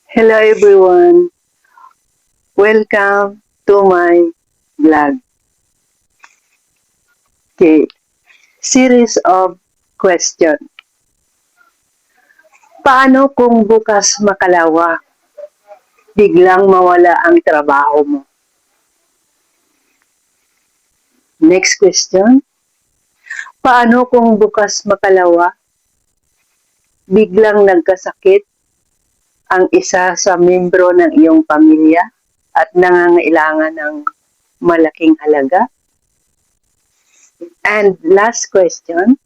Hello everyone, welcome to my vlog. Okay, series of question. Paano kung bukas makalawa, biglang mawala ang trabaho mo? Next question. Paano kung bukas makalawa, biglang nagkasakit ang isa sa membro ng iyong pamilya at nangangailangan ng malaking halaga? And last question.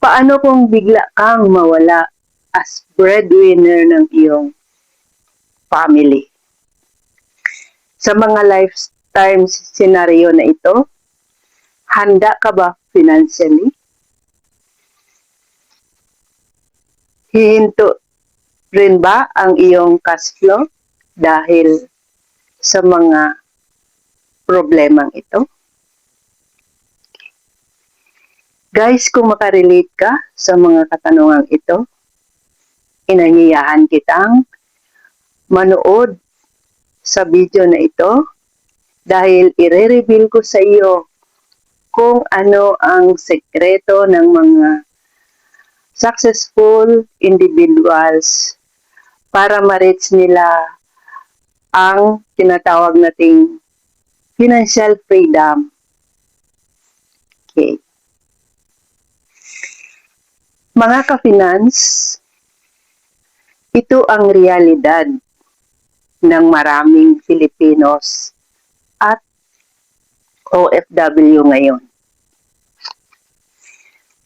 Paano kung bigla kang mawala as breadwinner ng iyong family? Sa mga lifetime scenario na ito, handa ka ba financially? Hihinto rin ba ang iyong cash flow dahil sa mga problemang ito? Guys, kung makarelate ka sa mga katanungang ito, inanyayahan kitang manood sa video na ito dahil ire-reveal ko sa iyo kung ano ang sekreto ng mga successful individuals para ma-reach nila ang tinatawag nating financial freedom. Okay. Mga ka-finance, ito ang realidad ng maraming Filipinos at OFW ngayon.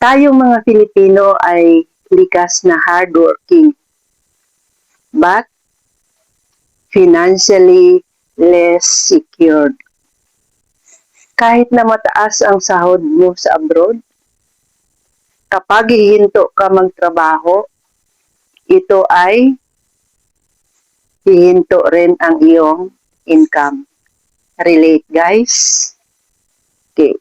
Tayong mga Filipino ay likas na hardworking, but financially less secured. Kahit na mataas ang sahod mo sa abroad, kapag hihinto ka magtrabaho, ito ay hihinto rin ang iyong income. Relate, guys? Okay.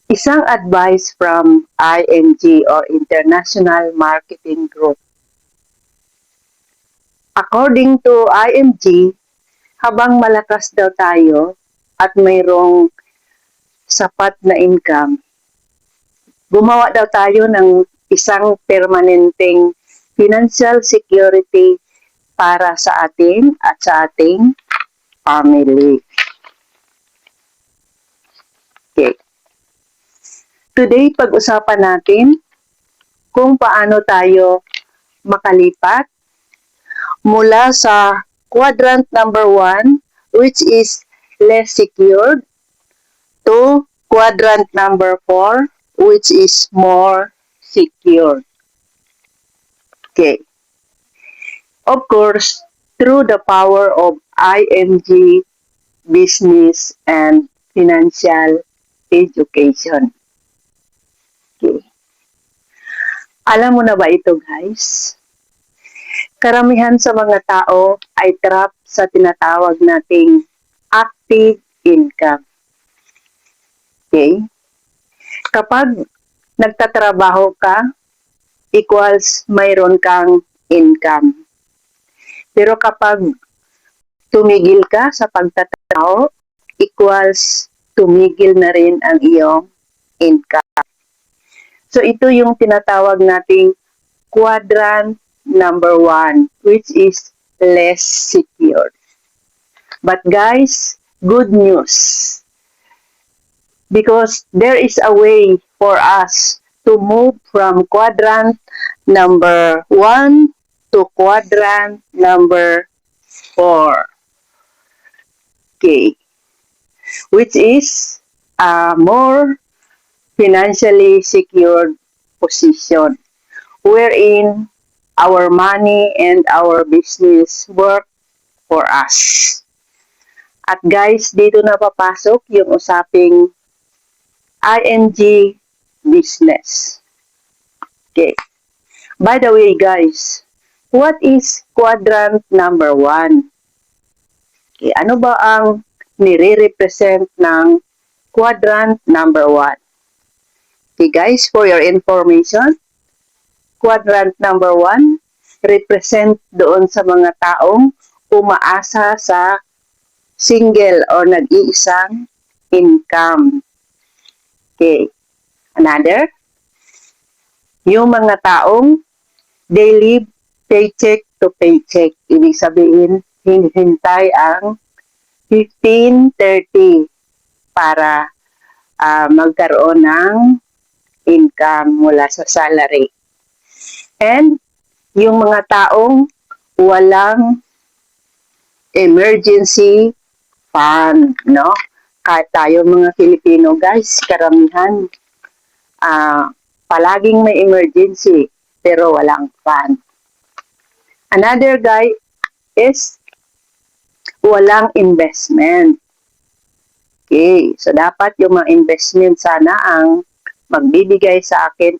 Isang advice from IMG or International Marketing Group. According to IMG, habang malakas daw tayo at mayroong sapat na income, gumawa daw tayo ng isang permanenteng financial security para sa atin at sa ating family. Okay. Today, pag-usapan natin kung paano tayo makalipat mula sa quadrant number 1, which is less secured, to quadrant number 4, which is more secure. Okay. Of course, through the power of IMG business and financial education. Okay. Alam mo na ba ito, guys? Karamihan sa mga tao ay trap sa tinatawag nating active income. Okay? Kapag nagtatrabaho ka, equals mayroon kang income. Pero kapag tumigil ka sa pagtatrabaho, equals tumigil na rin ang iyong income. So ito yung tinatawag nating quadrant number 1, which is less secured. But guys, good news. Because there is a way for us to move from quadrant number 1 to quadrant number 4. Okay. Which is a more financially secured position wherein our money and our business work for us. At guys, dito na papasok yung usaping ING business. Okay. By the way, guys, what is quadrant number 1? Okay, ano ba ang nire-represent ng quadrant number 1? Okay, guys, for your information, quadrant number 1 represent doon sa mga taong umaasa sa single or nag-iisang income. Okay. Another, yung mga taong they live paycheck to paycheck. Ibig sabihin, hinihintay ang 15-30 para magkaroon ng income mula sa salary. And yung mga taong walang emergency fund, no? Kahit tayo mga Filipino, guys, karamihan, palaging may emergency, pero walang fund. Another guy is walang investment. Okay, so dapat yung mga investment sana ang magbibigay sa atin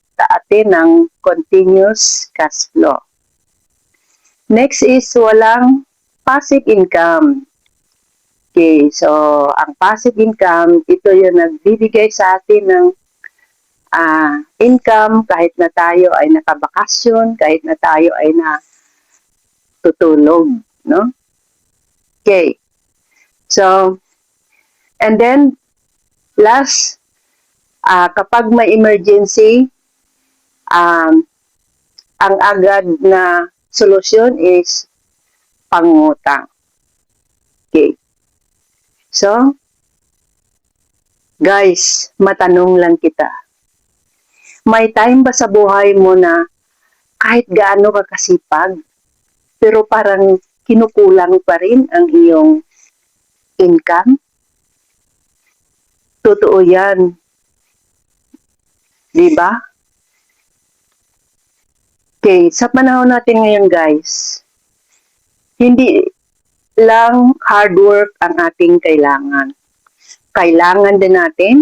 ng continuous cash flow. Next is walang passive income. Okay, so ang passive income, ito yung nagbibigay sa atin ng income kahit na tayo ay nakabakasyon, kahit na tayo ay natutulog, no? Okay. So, and then, last, kapag may emergency, ang agad na solusyon is pangutang. Okay. So, guys, matanong lang kita. May time ba sa buhay mo na kahit gaano ka kasipag, pero parang kinukulang pa rin ang iyong income? Totoo yan. Diba? Okay, sa panahon natin ngayon, guys, hindi lang hard work ang ating kailangan. Kailangan din natin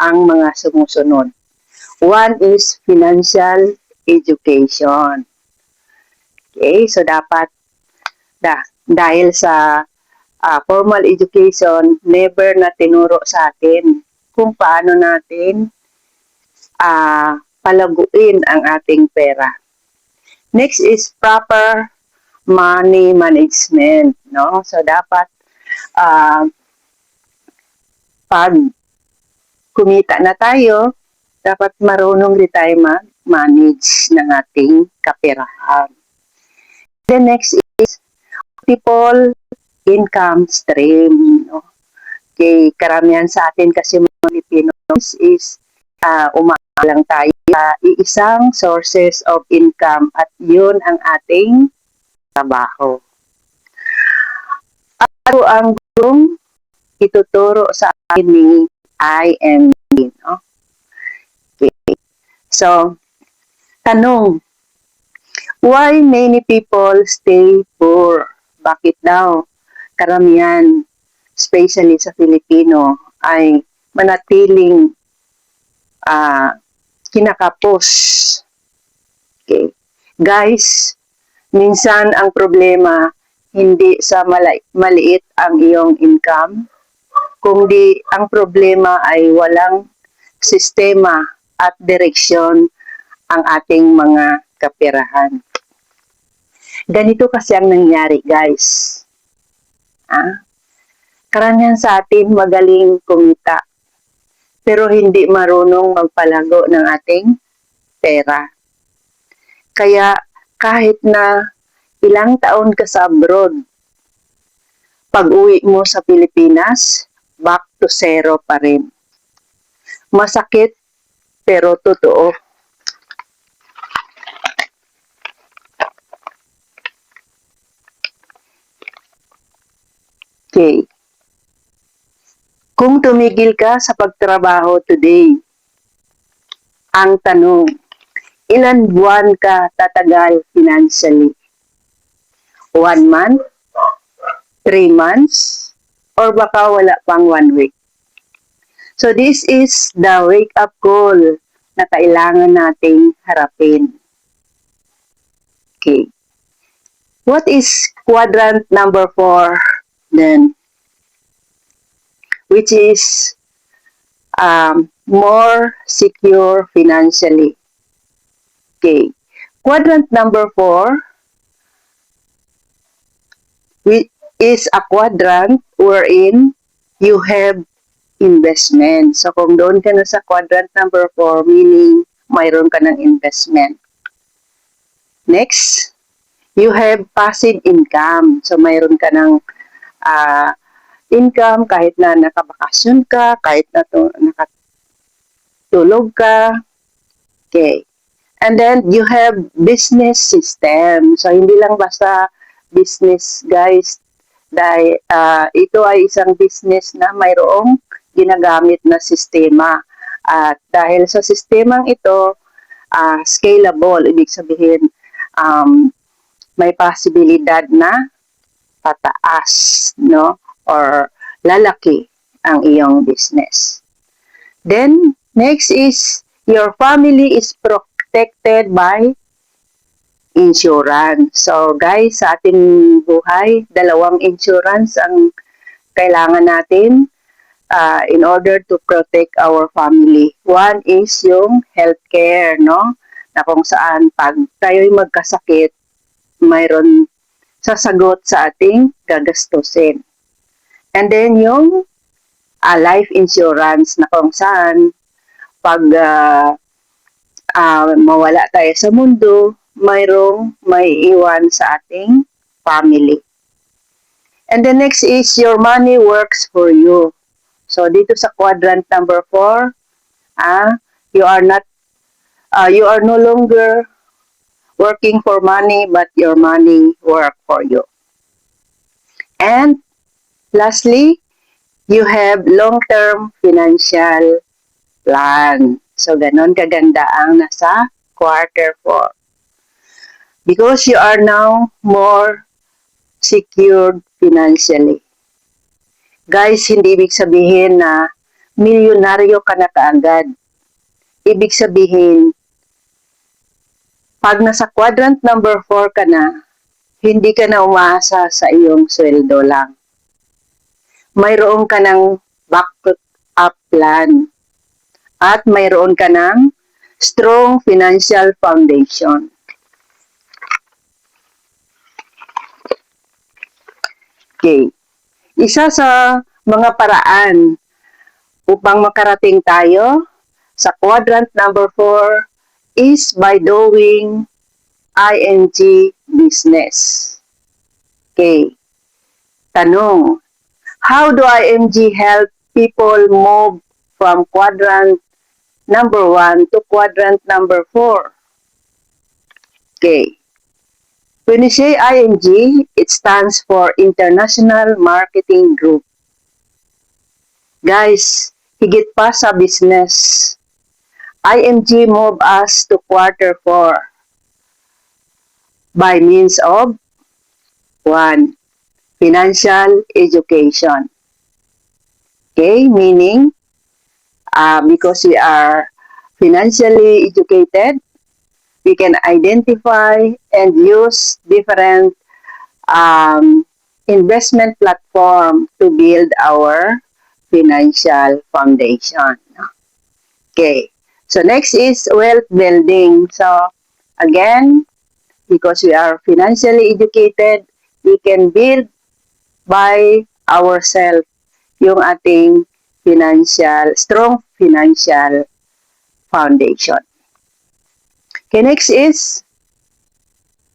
ang mga sumusunod. One is financial education. Okay, so dapat dahil sa formal education, never na tinuro sa atin kung paano natin palaguin ang ating pera. Next is proper money management, no? So dapat pag kumita na tayo, dapat marunong din tayo mag-manage ng ating kaperahan. The next is multiple income stream, no? Okay, karamihan sa atin kasi mga Filipinos is lang tayo iisang sources of income at yun ang ating trabaho. Ano ang gustong ituturo sa akin ni IMB, no? Okay. So, tanong, why many people stay poor? Bakit daw karamihan, especially sa Filipino, ay manatiling kinakapos? Okay. Guys, minsan ang problema hindi sa maliit ang iyong income, kundi ang problema ay walang sistema at direksyon ang ating mga kaperahan. Ganito kasi ang nangyari, guys. Karamihan sa atin magaling kumita, pero hindi marunong magpalago ng ating pera. Kaya kahit na ilang taon ka sa abroad, pag-uwi mo sa Pilipinas, back to zero pa rin. Masakit, pero totoo. Okay. Kung tumigil ka sa pagtrabaho today, ang tanong, ilan buwan ka tatagal financially? 1 month? 3 months? Or baka wala pang 1 week? So this is the wake-up call na kailangan nating harapin. Okay. What is quadrant number 4 then? Which is more secure financially. Okay. Quadrant number 4 which is a quadrant wherein you have investment. So kung doon ka na sa quadrant number 4, meaning mayroon ka ng investment. Next, you have passive income. So mayroon ka ng income kahit na nakabakasyon ka, kahit na nakatulog ka. Okay. And then you have business system. So hindi lang basta business, guys. Dahil ito ay isang business na mayroong ginagamit na sistema. At dahil sa sistemang ito, scalable, ibig sabihin may posibilidad na pataas, no? Or lalaki ang iyong business. Then, next is your family is protected by insurance. So, guys, sa ating buhay, dalawang insurance ang kailangan natin in order to protect our family. One is yung healthcare, no? Na kung saan pag tayo'y magkasakit, mayroon sasagot sa ating gagastusin. And then yung life insurance na kung saan pag mawala tayo sa mundo, mayroong may iwan sa ating family. And the next is your money works for you. So dito sa quadrant number 4, you are no longer working for money, but your money work for you. And lastly, you have long-term financial plan. So ganon kaganda ang nasa quarter 4. Because you are now more secured financially. Guys, hindi ibig sabihin na milyonaryo ka na kaagad. Ibig sabihin, pag nasa quadrant number 4 ka na, hindi ka na umaasa sa iyong sweldo lang. Mayroon ka ng backup plan. At mayroon ka ng strong financial foundation. Okay. Isa sa mga paraan upang makarating tayo sa quadrant number 4 is by doing ING business. Okay. Tanong, how do ING help people move from quadrant number 1 to quadrant number 4? Okay. When you say ING, it stands for International Marketing Group. Guys, higit pa sa business, ING move us to quarter 4 by means of 1. Financial education. Okay, meaning because we are financially educated, we can identify and use different investment platform to build our financial foundation. Okay. So next is wealth building. So again, because we are financially educated, we can build by ourselves yung ating strong financial foundation. Okay, next is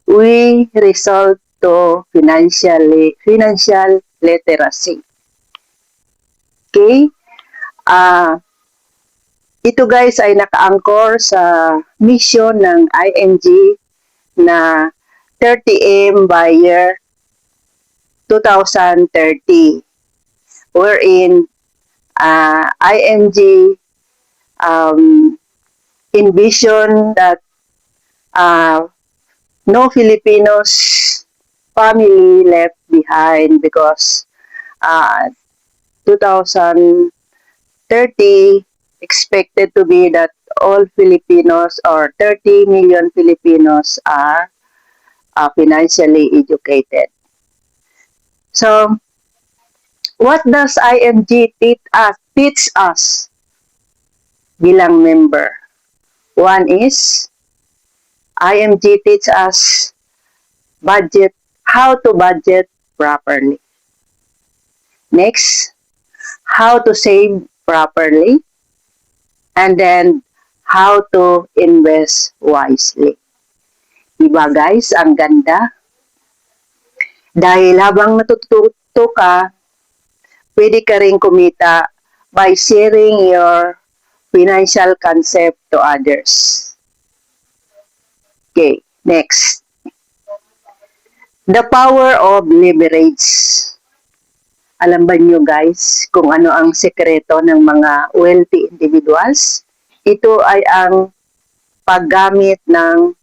we result to financial literacy. Okay? Ito guys ay naka-anchor sa mission ng ING na 30M by year 2030, wherein ING envision that no Filipinos family left behind because 2030 expected to be that all Filipinos or 30 million Filipinos are financially educated. So, what does ING teach us bilang member? One is, ING teach us how to budget properly. Next, how to save properly. And then, how to invest wisely. Diba guys, ang ganda? Dahil habang natututo ka, pwede ka rin kumita by sharing your financial concept to others. Okay, next. The power of leverage. Alam ba niyo guys kung ano ang sekreto ng mga wealthy individuals? Ito ay ang paggamit ng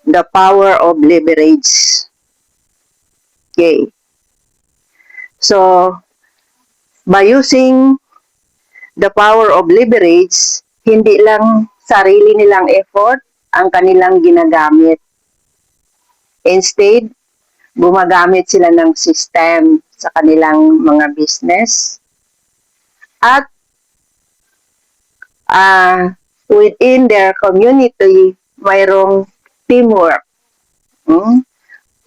the power of leverage. Okay. So, by using the power of leverage, hindi lang sarili nilang effort ang kanilang ginagamit. Instead, gumagamit sila ng system sa kanilang mga business. At within their community, mayroong teamwork.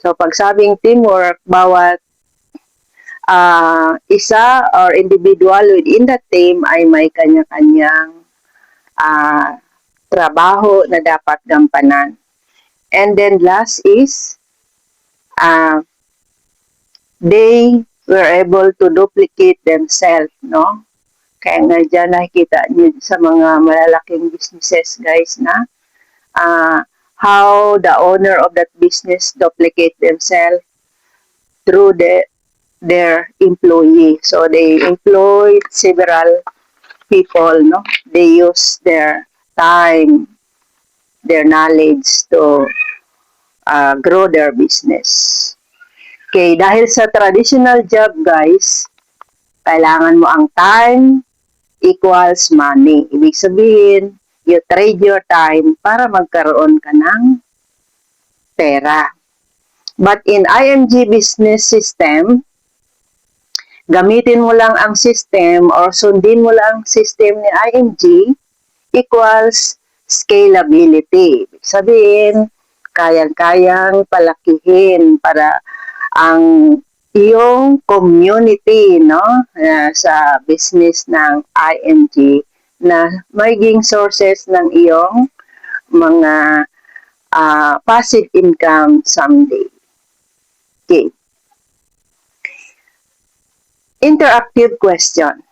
So, pag sabing teamwork, bawat isa or individual within the team ay may kanya-kanyang trabaho na dapat gampanan. And then last is, they were able to duplicate themselves, no? Kaya nga dyan nakikita nyo sa mga malalaking businesses, guys, na how the owner of that business duplicate themselves through their employee. So they employed several people, no? They use their time, their knowledge to grow their business. Okay, dahil sa traditional job, guys, kailangan mo ang time equals money. Ibig sabihin, you trade your time para magkaroon ka ng pera. But in IMG business system, gamitin mo lang ang system or sundin mo lang ang system ni IMG equals scalability. Ibig sabihin, kayang-kayang palakihin para ang iyong community, no, sa business ng IMG na magiging sources ng iyong mga passive income someday. Okay. Interactive question.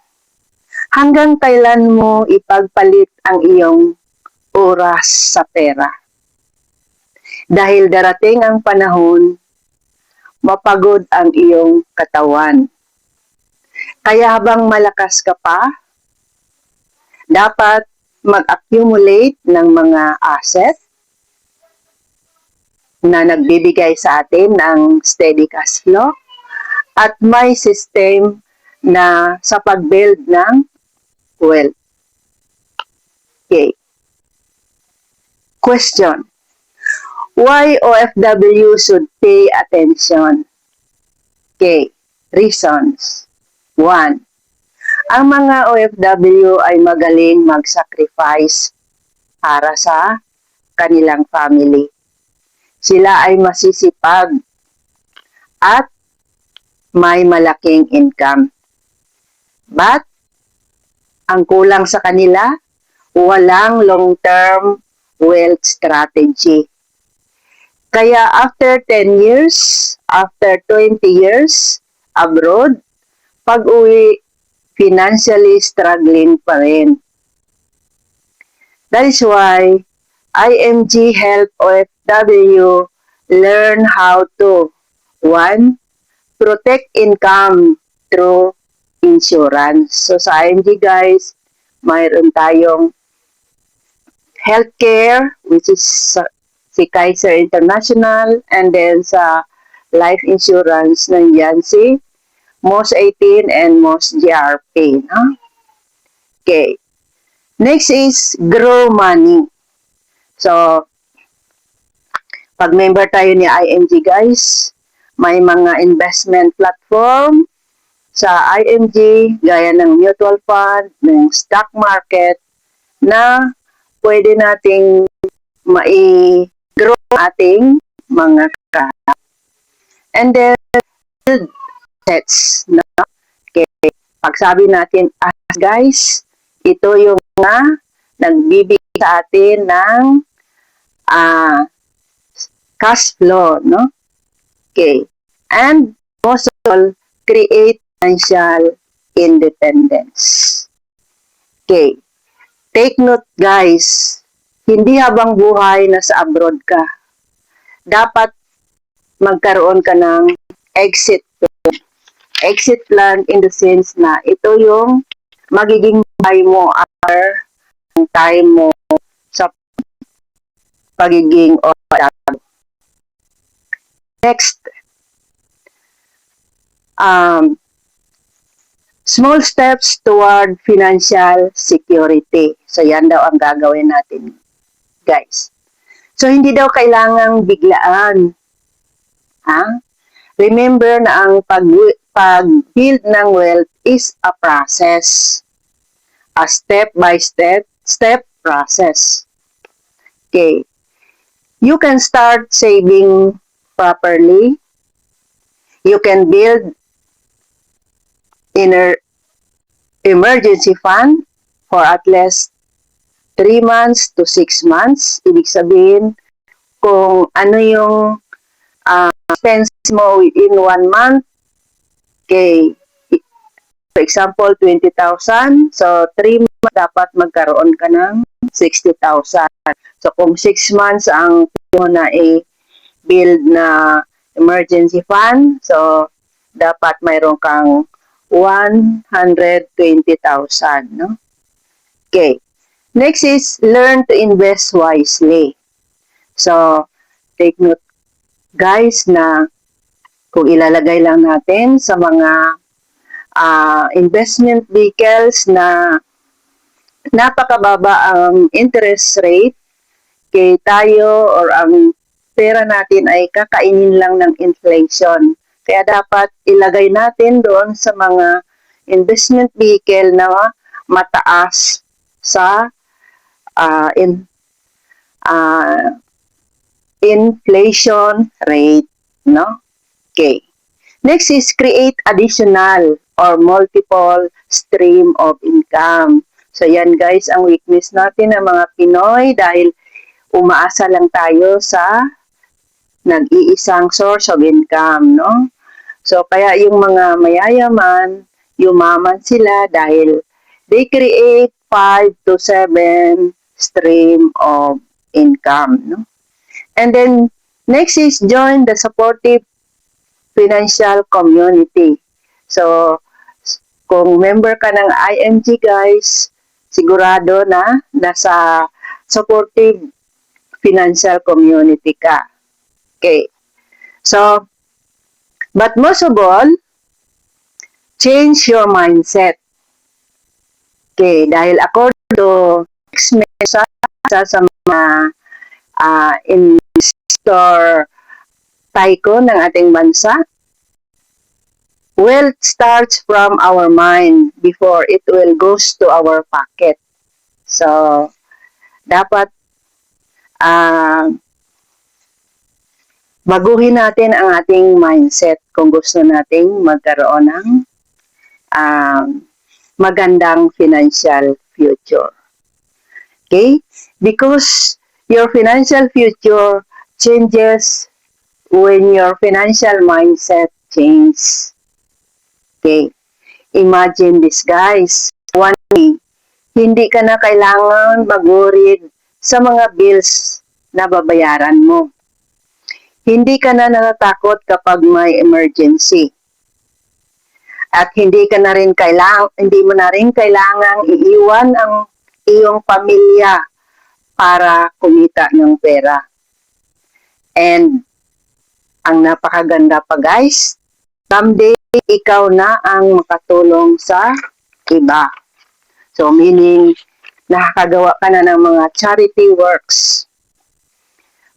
Hanggang kailan mo ipagpalit ang iyong oras sa pera? Dahil darating ang panahon, mapagod ang iyong katawan. Kaya habang malakas ka pa, dapat mag-accumulate ng mga asset na nagbibigay sa atin ng steady cash flow at may system na sa pag-build ng wealth. Okay. Question. Why OFW should pay attention? Okay, reasons. 1. Ang mga OFW ay magaling mag-sacrifice para sa kanilang family. Sila ay masisipag at may malaking income. But, ang kulang sa kanila, walang long-term wealth strategy. Kaya after 10 years, after 20 years abroad, pag-uwi, financially struggling pa rin. That is why IMG help OFW learn how to 1. Protect income through insurance. So sa IMG guys, mayroon tayong healthcare, which is si Kaiser International, and then sa life insurance nandiyan si MOS 18 and MOS GRP. No? Okay. Next is grow money. So, pag member tayo ni IMG guys, may mga investment platform sa IMG gaya ng mutual fund, ng stock market na pwede nating mai-grow ating mga And then, build assets. No? Okay. Pag sabi natin, guys, ito yung mga nagbibigay sa atin ng cash flow. No? Okay. And most of all, create financial independence. Okay. Take note guys, hindi habang buhay na sa abroad ka. Dapat magkaroon ka ng exit plan. Exit plan in the sense na ito yung magiging buhay mo after ang time mo sa pagiging OFW. Next, small steps toward financial security. So, yan daw ang gagawin natin, guys. So, hindi daw kailangang biglaan. Ha? Remember na ang pag-build ng wealth is a process. A step-by-step process. Okay. You can start saving properly. You can build emergency fund for at least 3 months to 6 months. Ibig sabihin, kung ano yung expense mo within 1 month, okay, for example, 20,000. So, 3 months dapat magkaroon ka ng 60,000. So, kung 6 months ang mo na i-build na emergency fund, so, dapat mayroon kang 120,000, no? Okay. Next is learn to invest wisely. So, take note guys na kung ilalagay lang natin sa mga investment vehicles na napakababa ang interest rate, kay tayo or ang pera natin ay kakainin lang ng inflation. Kaya dapat ilagay natin doon sa mga investment vehicle na mataas sa inflation rate, no? Okay. Next is create additional or multiple stream of income. So yan guys, ang weakness natin ng mga Pinoy dahil umaasa lang tayo sa nag-iisang source of income, no? So, kaya yung mga mayayaman, yumaman sila dahil they create 5 to 7 stream of income, no? And then, next is join the supportive financial community. So, kung member ka ng IMG guys, sigurado na nasa supportive financial community ka. Okay. So, but most of all, change your mindset. Okay, dahil according to sa mga investor tycoon ng ating bansa, wealth starts from our mind before it will goes to our pocket. So, dapat baguhin natin ang ating mindset kung gusto nating magkaroon ng magandang financial future. Okay? Because your financial future changes when your financial mindset changes. Okay? Imagine this guys. One day, hindi ka na kailangan mag-worried sa mga bills na babayaran mo. Hindi ka na natatakot kapag may emergency. At hindi mo na rin kailangang iiwan ang iyong pamilya para kumita ng pera. And ang napakaganda pa guys, someday ikaw na ang makatulong sa iba. So meaning, nakakagawa ka na ng mga charity works.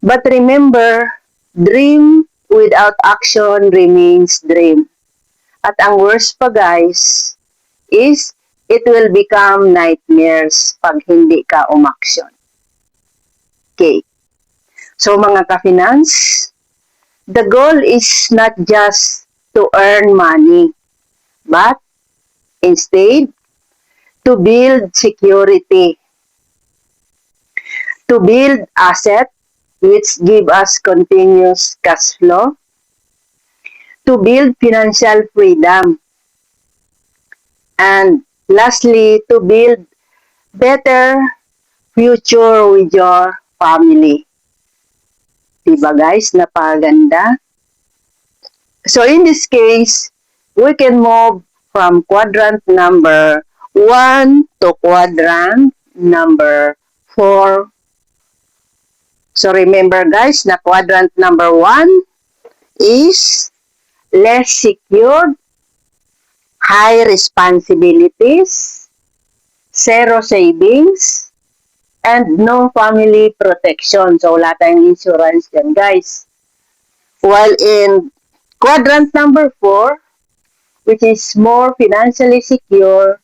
But remember, dream without action remains dream. At ang worst pa guys, is it will become nightmares pag hindi ka umaksyon. Okay. So mga ka-finance, The goal is not just to earn money, but instead to build security, to build asset which give us continuous cash flow, to build financial freedom, and lastly, to build better future with your family. Diba guys, napaganda? So in this case, we can move from quadrant number 1 to quadrant number 4. So remember guys, na quadrant number 1 is less secured, high responsibilities, zero savings, and no family protection. So wala tayong insurance dyan guys. While in quadrant number 4, which is more financially secure,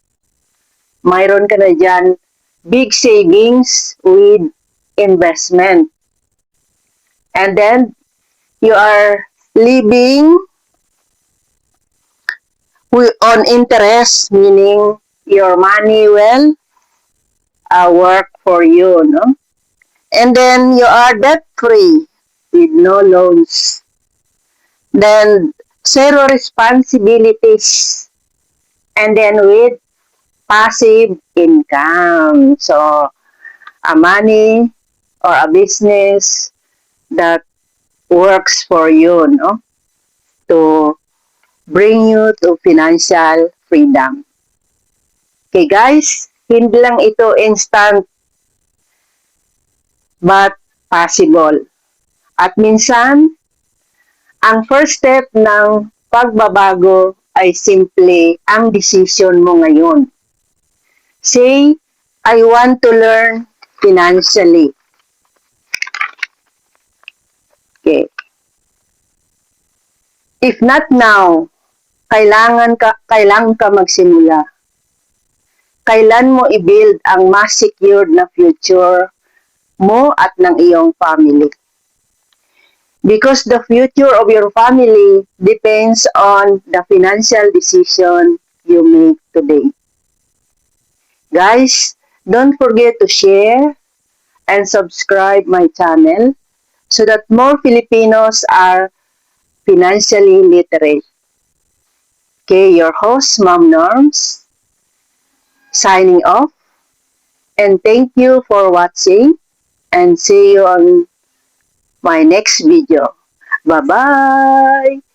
mayroon ka na dyan big savings with investment. And then, you are living on interest, meaning your money will work for you, no? And then, you are debt-free with no loans. Then, zero responsibilities. And then, with passive income. So, a money or a business that works for you, no? To bring you to financial freedom. Okay guys, hindi lang ito instant but possible. At minsan, ang first step ng pagbabago ay simple ang decision mo ngayon. Say, I want to learn financially. Okay. If not now, kailangan ka magsimula. Kailan mo i-build ang mas secured na future mo at ng iyong family. Because the future of your family depends on the financial decision you make today. Guys, don't forget to share and subscribe my channel so that more Filipinos are financially literate. Okay, your host, Ma'am Norms, signing off. And thank you for watching and see you on my next video. Bye-bye!